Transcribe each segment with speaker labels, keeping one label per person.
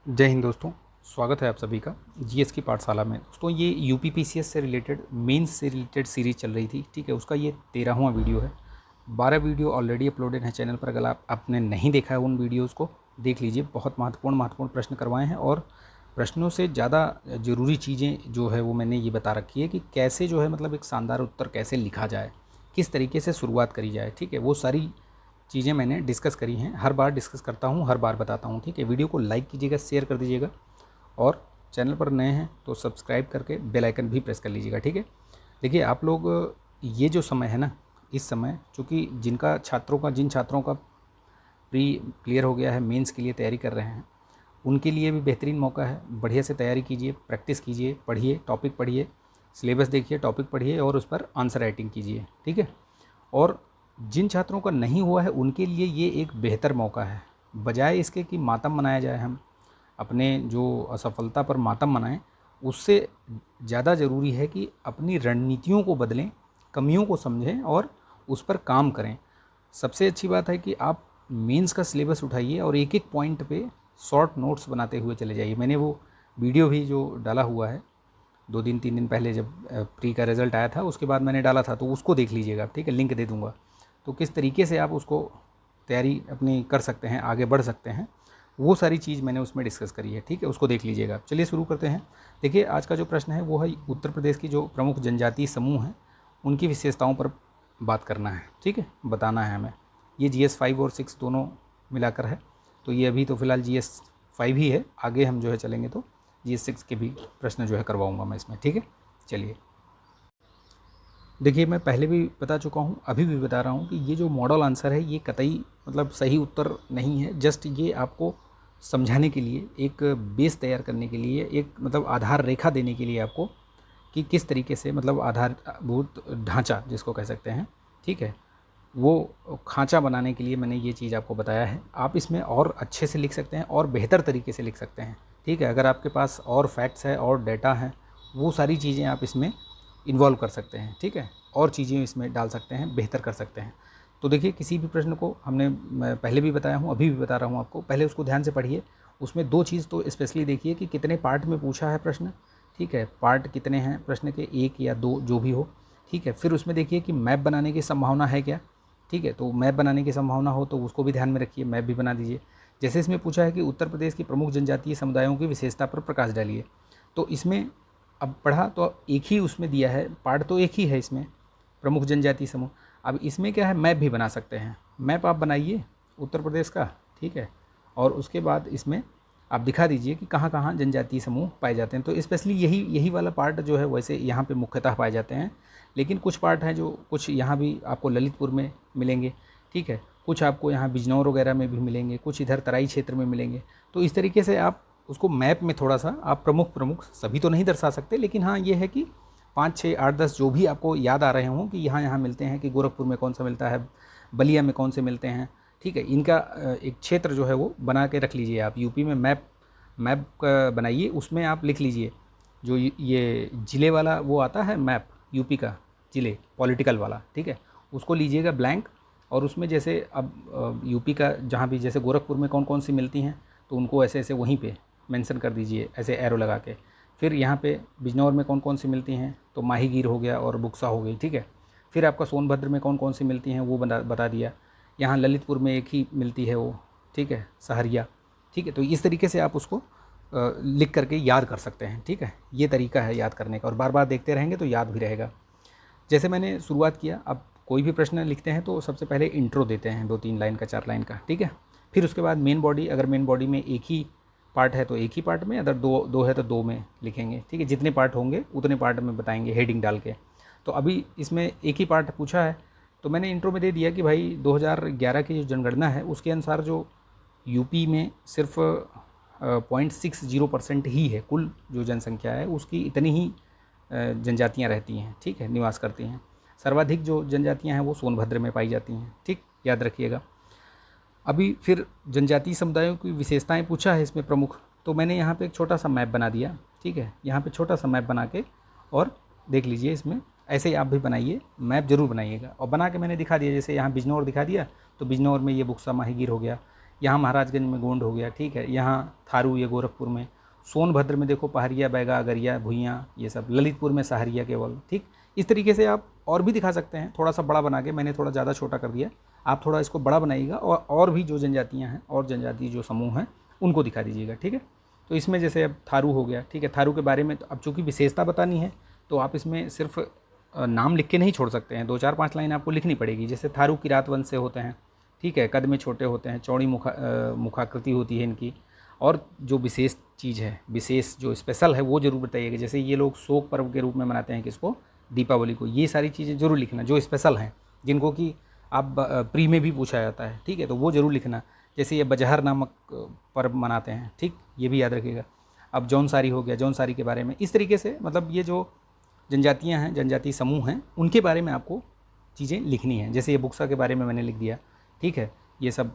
Speaker 1: जय हिंद दोस्तों, स्वागत है आप सभी का जीएस की पाठशाला में। दोस्तों ये यूपीपीसीएस से रिलेटेड मेंस से रिलेटेड सीरीज़ चल रही थी, ठीक है। उसका ये 13वां वीडियो है। 12 वीडियो ऑलरेडी अपलोडेड है चैनल पर। अगर आपने नहीं देखा है उन वीडियोज़ को देख लीजिए। बहुत महत्वपूर्ण प्रश्न करवाए हैं और प्रश्नों से ज़्यादा ज़रूरी चीज़ें जो है वो मैंने ये बता रखी है कि कैसे जो है मतलब एक शानदार उत्तर कैसे लिखा जाए, किस तरीके से शुरुआत करी जाए, ठीक है। वो सारी चीज़ें मैंने डिस्कस करी हैं। हर बार डिस्कस करता हूँ, हर बार बताता हूँ, ठीक है। वीडियो को लाइक कीजिएगा, शेयर कर दीजिएगा और चैनल पर नए हैं तो सब्सक्राइब करके बेल आइकन भी प्रेस कर लीजिएगा, ठीक है। देखिए आप लोग, ये जो समय है ना, इस समय चूँकि जिन छात्रों का प्री क्लियर हो गया है, मेंस के लिए तैयारी कर रहे हैं, उनके लिए भी बेहतरीन मौका है। बढ़िया से तैयारी कीजिए, प्रैक्टिस कीजिए, पढ़िए, टॉपिक पढ़िए, सिलेबस देखिए, टॉपिक पढ़िए और उस पर आंसर राइटिंग कीजिए, ठीक है। और जिन छात्रों का नहीं हुआ है उनके लिए ये एक बेहतर मौका है। बजाय इसके कि मातम मनाया जाए, हम अपने जो असफलता पर मातम मनाएं, उससे ज़्यादा ज़रूरी है कि अपनी रणनीतियों को बदलें, कमियों को समझें और उस पर काम करें। सबसे अच्छी बात है कि आप मेंस का सिलेबस उठाइए और एक एक पॉइंट पे शॉर्ट नोट्स बनाते हुए चले जाइए। मैंने वो वीडियो भी जो डाला हुआ है 2-3 दिन पहले, जब प्री का रिज़ल्ट आया था उसके बाद मैंने डाला था, तो उसको देख लीजिएगा, ठीक है। लिंक दे दूँगा। तो किस तरीके से आप उसको तैयारी अपनी कर सकते हैं, आगे बढ़ सकते हैं, वो सारी चीज़ मैंने उसमें डिस्कस करी है, ठीक है। उसको देख लीजिएगा। चलिए शुरू करते हैं। देखिए आज का जो प्रश्न है वो है उत्तर प्रदेश की जो प्रमुख जनजातीय समूह हैं उनकी विशेषताओं पर बात करना है, ठीक है, बताना है हमें। ये GS 5 और 6 दोनों मिलाकर है। तो ये अभी तो फ़िलहाल GS 5 ही है, आगे हम जो है चलेंगे तो GS 6 के भी प्रश्न जो है करवाऊँगा मैं इसमें, ठीक है। चलिए देखिए, मैं पहले भी बता चुका हूँ, अभी भी बता रहा हूँ कि ये जो मॉडल आंसर है ये कतई मतलब सही उत्तर नहीं है। जस्ट ये आपको समझाने के लिए, एक बेस तैयार करने के लिए, एक मतलब आधार रेखा देने के लिए आपको, कि किस तरीके से मतलब आधारभूत ढांचा जिसको कह सकते हैं, ठीक है, वो खांचा बनाने के लिए मैंने ये चीज़ आपको बताया है। आप इसमें और अच्छे से लिख सकते हैं और बेहतर तरीके से लिख सकते हैं, ठीक है। अगर आपके पास और फैक्ट्स है और डेटा है, वो सारी चीज़ें आप इसमें इन्वॉल्व कर सकते हैं, ठीक है, और चीज़ें इसमें डाल सकते हैं, बेहतर कर सकते हैं। तो देखिए किसी भी प्रश्न को मैं पहले भी बताया हूँ, अभी भी बता रहा हूँ आपको, पहले उसको ध्यान से पढ़िए। उसमें 2 चीज़ तो स्पेशली देखिए कि कितने पार्ट में पूछा है प्रश्न, ठीक है, पार्ट कितने हैं प्रश्न के, 1 या 2 जो भी हो, ठीक है। फिर उसमें देखिए कि मैप बनाने की संभावना है क्या, ठीक है। तो मैप बनाने की संभावना हो तो उसको भी ध्यान में रखिए, मैप भी बना दीजिए। जैसे इसमें पूछा है कि उत्तर प्रदेश की प्रमुख जनजातीय समुदायों की विशेषता पर प्रकाश डालिए, तो इसमें अब पढ़ा तो एक ही उसमें दिया है, पार्ट तो एक ही है इसमें, प्रमुख जनजातीय समूह। अब इसमें क्या है, मैप भी बना सकते हैं। मैप आप बनाइए उत्तर प्रदेश का, ठीक है, और उसके बाद इसमें आप दिखा दीजिए कि कहाँ कहाँ जनजातीय समूह पाए जाते हैं। तो स्पेशली यही वाला पार्ट जो है वैसे यहाँ पे मुख्यतः पाए जाते हैं, लेकिन कुछ पार्ट हैं जो कुछ यहाँ भी आपको ललितपुर में मिलेंगे, ठीक है, कुछ आपको यहाँ बिजनौर वगैरह में भी मिलेंगे, कुछ इधर तराई क्षेत्र में मिलेंगे। तो इस तरीके से आप उसको मैप में थोड़ा सा आप प्रमुख सभी तो नहीं दर्शा सकते, लेकिन हाँ ये है कि 5, 6, 8, 10 जो भी आपको याद आ रहे हों कि यहाँ यहाँ मिलते हैं, कि गोरखपुर में कौन सा मिलता है, बलिया में कौन से मिलते हैं, ठीक है। इनका एक क्षेत्र जो है वो बना के रख लीजिए आप। यूपी में मैप बनाइए, उसमें आप लिख लीजिए जो ये ज़िले वाला वो आता है मैप, यूपी का ज़िले पॉलिटिकल वाला, ठीक है, उसको लीजिएगा ब्लैंक। और उसमें जैसे अब यूपी का जहाँ भी, जैसे गोरखपुर में कौन कौन सी मिलती हैं, तो उनको ऐसे ऐसे वहीं पे मेंशन कर दीजिए, ऐसे एरो लगा के। फिर यहाँ पे बिजनौर में कौन कौन सी मिलती हैं, तो माहीगीर हो गया और बुक्सा हो गई, ठीक है। फिर आपका सोनभद्र में कौन कौन सी मिलती हैं वो बता दिया। यहाँ ललितपुर में एक ही मिलती है वो, ठीक है, सहरिया, ठीक है। तो इस तरीके से आप उसको लिख करके याद कर सकते हैं, ठीक है। ये तरीका है याद करने का, और बार बार देखते रहेंगे तो याद भी रहेगा। जैसे मैंने शुरुआत किया, अब कोई भी प्रश्न लिखते हैं तो सबसे पहले इंट्रो देते हैं 2-3 लाइन का, 4 लाइन का, ठीक है। फिर उसके बाद मेन बॉडी, अगर मेन बॉडी में एक ही पार्ट है तो एक ही पार्ट में, अगर दो है तो 2 में लिखेंगे, ठीक है। जितने पार्ट होंगे उतने पार्ट में बताएंगे हेडिंग डाल के। तो अभी इसमें एक ही पार्ट पूछा है तो मैंने इंट्रो में दे दिया कि भाई 2011 की जो जनगणना है उसके अनुसार जो यूपी में सिर्फ 0.60% ही है, कुल जो जनसंख्या है उसकी इतनी ही जनजातियाँ रहती हैं, ठीक है, निवास करती हैं। सर्वाधिक जो जनजातियाँ हैं वो सोनभद्र में पाई जाती हैं, ठीक, याद रखिएगा। अभी फिर जनजातीय समुदायों की विशेषताएं पूछा है इसमें प्रमुख, तो मैंने यहाँ पे एक छोटा सा मैप बना दिया, ठीक है। यहाँ पे छोटा सा मैप बना के, और देख लीजिए इसमें ऐसे ही आप भी बनाइए, मैप ज़रूर बनाइएगा, और बना के मैंने दिखा दिया। जैसे यहाँ बिजनौर दिखा दिया तो बिजनौर में ये बुक्सा माहीगीर हो गया, यहाँ महाराजगंज में गोंड हो गया, ठीक है, यहाँ थारू ये गोरखपुर में, सोनभद्र में देखो पहाड़िया, बैगा, अगरिया, भुइयाँ, ये सब, ललितपुर में सहारिया केवल, ठीक। इस तरीके से आप और भी दिखा सकते हैं, थोड़ा सा बड़ा बना के, मैंने थोड़ा ज़्यादा छोटा कर दिया, आप थोड़ा इसको बड़ा बनाइएगा और भी जो जनजातियाँ हैं और जनजातीय जो समूह हैं उनको दिखा दीजिएगा, ठीक है। तो इसमें जैसे अब थारू हो गया, ठीक है, थारू के बारे में तो अब चूँकि विशेषता बतानी है तो आप इसमें सिर्फ नाम लिख के नहीं छोड़ सकते हैं, 2-4-5 लाइन आपको लिखनी पड़ेगी। जैसे थारू किरात वंश से होते हैं, ठीक है, कद में छोटे होते हैं, चौड़ी मुखाकृति होती है इनकी, और जो विशेष चीज़ है, विशेष जो स्पेशल है वो ज़रूर बताइएगा। जैसे ये लोग शोक पर्व के रूप में मनाते हैं किसको, दीपावली को, ये सारी चीज़ें ज़रूर लिखना जो स्पेशल हैं, जिनको कि आप प्री में भी पूछा जाता है, ठीक है, तो वो ज़रूर लिखना। जैसे ये बजहर नामक पर्व मनाते हैं, ठीक, ये भी याद रखिएगा। अब जौनसारी हो गया, जौनसारी के बारे में इस तरीके से, मतलब ये जो जनजातियाँ हैं, जनजातीय समूह हैं, उनके बारे में आपको चीज़ें लिखनी हैं। जैसे ये बुक्सा के बारे में मैंने लिख दिया, ठीक है, ये सब,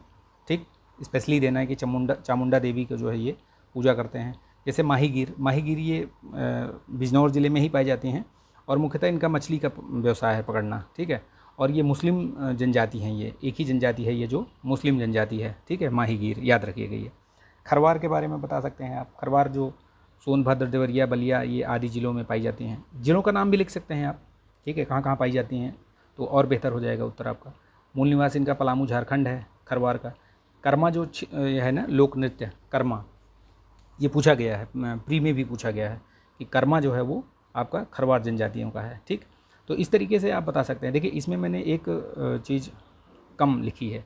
Speaker 1: ठीक, स्पेशली देना है कि चामुंडा देवी का जो है ये पूजा करते हैं। जैसे माहीगीर ये बिजनौर ज़िले में ही पाई जाती हैं और मुख्यतः इनका मछली का व्यवसाय है, पकड़ना, ठीक है। और ये मुस्लिम जनजाति हैं, ये एक ही जनजाति है, ये जो मुस्लिम जनजाति है, ठीक है, माहीगीर, याद रखिएगा। ये खरवार के बारे में बता सकते हैं आप, खरवार जो सोनभद्र, देवरिया, बलिया, ये आदि ज़िलों में पाई जाती हैं। ज़िलों का नाम भी लिख सकते हैं आप, ठीक है, कहाँ कहाँ पाई जाती हैं, तो और बेहतर हो जाएगा उत्तर आपका। मूल निवास इनका पलामू, झारखंड है, खरवार का। कर्मा जो है ना, लोक नृत्य कर्मा, ये पूछा गया है, प्री में भी पूछा गया है कि कर्मा जो है वो आपका खरवार जनजातियों का है, ठीक। तो इस तरीके से आप बता सकते हैं। देखिए इसमें मैंने एक चीज़ कम लिखी है,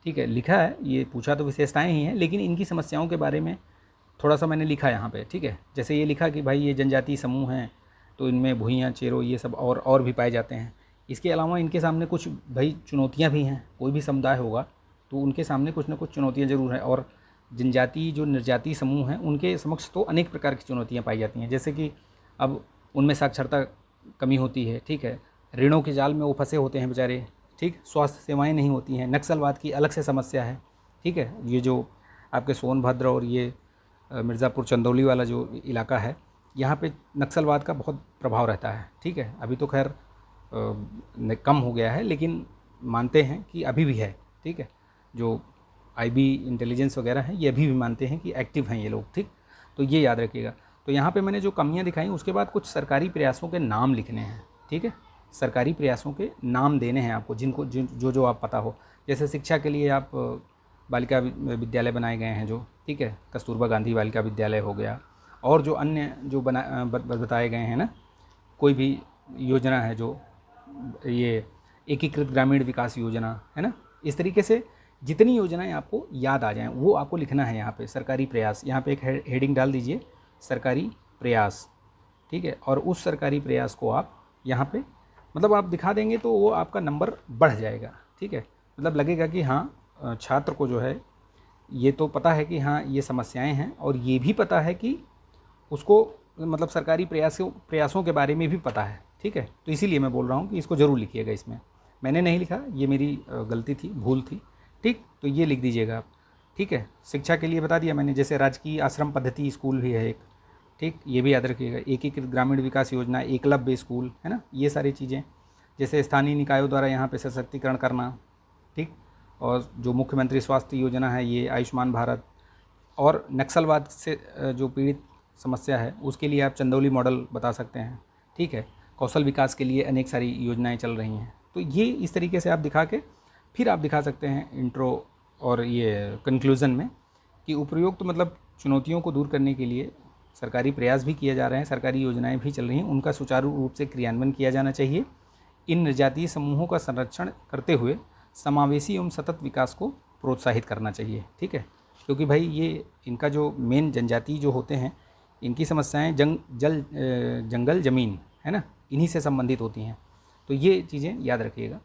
Speaker 1: ठीक है, लिखा है, ये पूछा तो विशेषताएं ही हैं, लेकिन इनकी समस्याओं के बारे में थोड़ा सा मैंने लिखा यहाँ पे, ठीक है। जैसे ये लिखा कि भाई ये जनजातीय समूह हैं तो इनमें भुइयाँ, चेरो, ये सब और भी पाए जाते हैं। इसके अलावा इनके सामने कुछ भाई चुनौतियाँ भी हैं, कोई भी समुदाय होगा तो उनके सामने कुछ ना कुछ चुनौतियाँ ज़रूर हैं। और जनजातीय जो निर्जातीय समूह हैं उनके समक्ष तो अनेक प्रकार की चुनौतियाँ पाई जाती हैं। जैसे कि अब उनमें साक्षरता कमी होती है, ठीक है, ऋणों के जाल में वो फंसे होते हैं बेचारे, ठीक, स्वास्थ्य सेवाएं नहीं होती हैं, नक्सलवाद की अलग से समस्या है, ठीक है। ये जो आपके सोनभद्र और ये मिर्ज़ापुर चंदौली वाला जो इलाका है, यहाँ पे नक्सलवाद का बहुत प्रभाव रहता है, ठीक है। अभी तो खैर कम हो गया है, लेकिन मानते हैं कि अभी भी है, ठीक है। जो आईबी इंटेलिजेंस वगैरह हैं ये अभी भी मानते हैं कि एक्टिव हैं ये लोग, ठीक। तो ये याद रखिएगा। तो यहाँ पे मैंने जो कमियाँ दिखाई, उसके बाद कुछ सरकारी प्रयासों के नाम लिखने हैं, ठीक है, सरकारी प्रयासों के नाम देने हैं आपको, जिनको जो आप पता हो। जैसे शिक्षा के लिए आप बालिका विद्यालय बनाए गए हैं जो, ठीक है, कस्तूरबा गांधी बालिका विद्यालय हो गया, और जो अन्य जो बताए गए हैं ना, कोई भी योजना है जो ये एकीकृत ग्रामीण विकास योजना है ना, इस तरीके से जितनी योजनाएं आपको याद आ जाएं वो आपको लिखना है यहाँ पे। सरकारी प्रयास, यहाँ पे एक हेडिंग डाल दीजिए, सरकारी प्रयास, ठीक है। और उस सरकारी प्रयास को आप यहाँ पे मतलब आप दिखा देंगे तो वो आपका नंबर बढ़ जाएगा, ठीक है। मतलब लगेगा कि हाँ छात्र को जो है ये तो पता है कि हाँ ये समस्याएं हैं, और ये भी पता है कि उसको मतलब सरकारी प्रयासों के बारे में भी पता है, ठीक है। तो इसीलिए मैं बोल रहा हूँ कि इसको ज़रूर लिखिएगा। इसमें मैंने नहीं लिखा, ये मेरी गलती थी, भूल थी, ठीक। तो ये लिख दीजिएगा आप, ठीक है। शिक्षा के लिए बता दिया मैंने, जैसे राजकीय आश्रम पद्धति स्कूल भी है एक, ठीक, ये भी याद रखिएगा। एकीकृत ग्रामीण विकास योजना, एकलव्य स्कूल है ना, ये सारी चीज़ें। जैसे स्थानीय निकायों द्वारा यहाँ पे सशक्तिकरण करना, ठीक। और जो मुख्यमंत्री स्वास्थ्य योजना है ये, आयुष्मान भारत, और नक्सलवाद से जो पीड़ित समस्या है उसके लिए आप चंदौली मॉडल बता सकते हैं, ठीक है। कौशल विकास के लिए अनेक सारी योजनाएं चल रही हैं। तो ये इस तरीके से आप दिखा के फिर आप दिखा सकते हैं इंट्रो और ये कंक्लूज़न में कि उपयुक्त मतलब चुनौतियों को दूर करने के लिए सरकारी प्रयास भी किए जा रहे हैं, सरकारी योजनाएं भी चल रही हैं, उनका सुचारू रूप से क्रियान्वयन किया जाना चाहिए। इन निर्जातीय समूहों का संरक्षण करते हुए समावेशी एवं सतत विकास को प्रोत्साहित करना चाहिए, ठीक है। क्योंकि भाई ये इनका जो मेन जनजाति जो होते हैं, इनकी समस्याएं जंगल ज़मीन है ना, इन्हीं से संबंधित होती हैं। तो ये चीज़ें याद रखिएगा।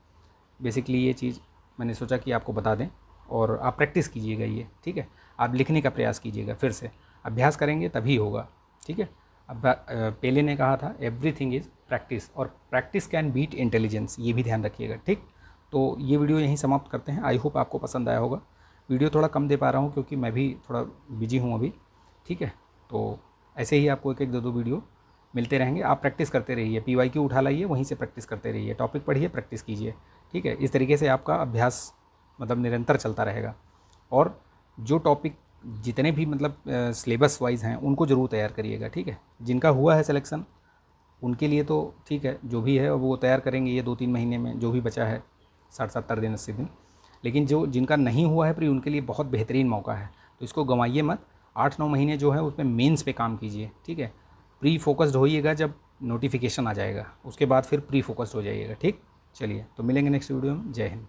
Speaker 1: बेसिकली ये चीज़ मैंने सोचा कि आपको बता दें, और आप प्रैक्टिस कीजिएगा ये, ठीक है। आप लिखने का प्रयास कीजिएगा, फिर से अभ्यास करेंगे तभी होगा, ठीक है। अब पेले ने कहा था एवरीथिंग इज़ प्रैक्टिस, और प्रैक्टिस कैन बीट इंटेलिजेंस, ये भी ध्यान रखिएगा, ठीक। तो ये वीडियो यहीं समाप्त करते हैं। आई होप आपको पसंद आया होगा। वीडियो थोड़ा कम दे पा रहा हूँ क्योंकि मैं भी थोड़ा बिजी हूँ अभी, ठीक है। तो ऐसे ही आपको एक दो वीडियो मिलते रहेंगे। आप प्रैक्टिस करते रहिए, PYQ उठा लाइए, वहीं से प्रैक्टिस करते रहिए, टॉपिक पढ़िए, प्रैक्टिस कीजिए, ठीक है। इस तरीके से आपका अभ्यास मतलब निरंतर चलता रहेगा। और जो टॉपिक जितने भी मतलब सिलेबस वाइज हैं उनको ज़रूर तैयार करिएगा, ठीक है। जिनका हुआ है सिलेक्शन उनके लिए तो ठीक है, जो भी है वो तैयार करेंगे ये 2-3 महीने में, जो भी बचा है 60-70 दिन 80 दिन। लेकिन जो जिनका नहीं हुआ है प्री, उनके लिए बहुत बेहतरीन मौका है, तो इसको गंवाइए मत। 8-9 महीने जो है उसमें मेंस पे काम कीजिए, ठीक है। प्री फोकस्ड होइएगा जब नोटिफिकेशन आ जाएगा, उसके बाद फिर प्री फोकस्ड हो जाइएगा, ठीक। चलिए, तो मिलेंगे नेक्स्ट वीडियो में। जय हिंद।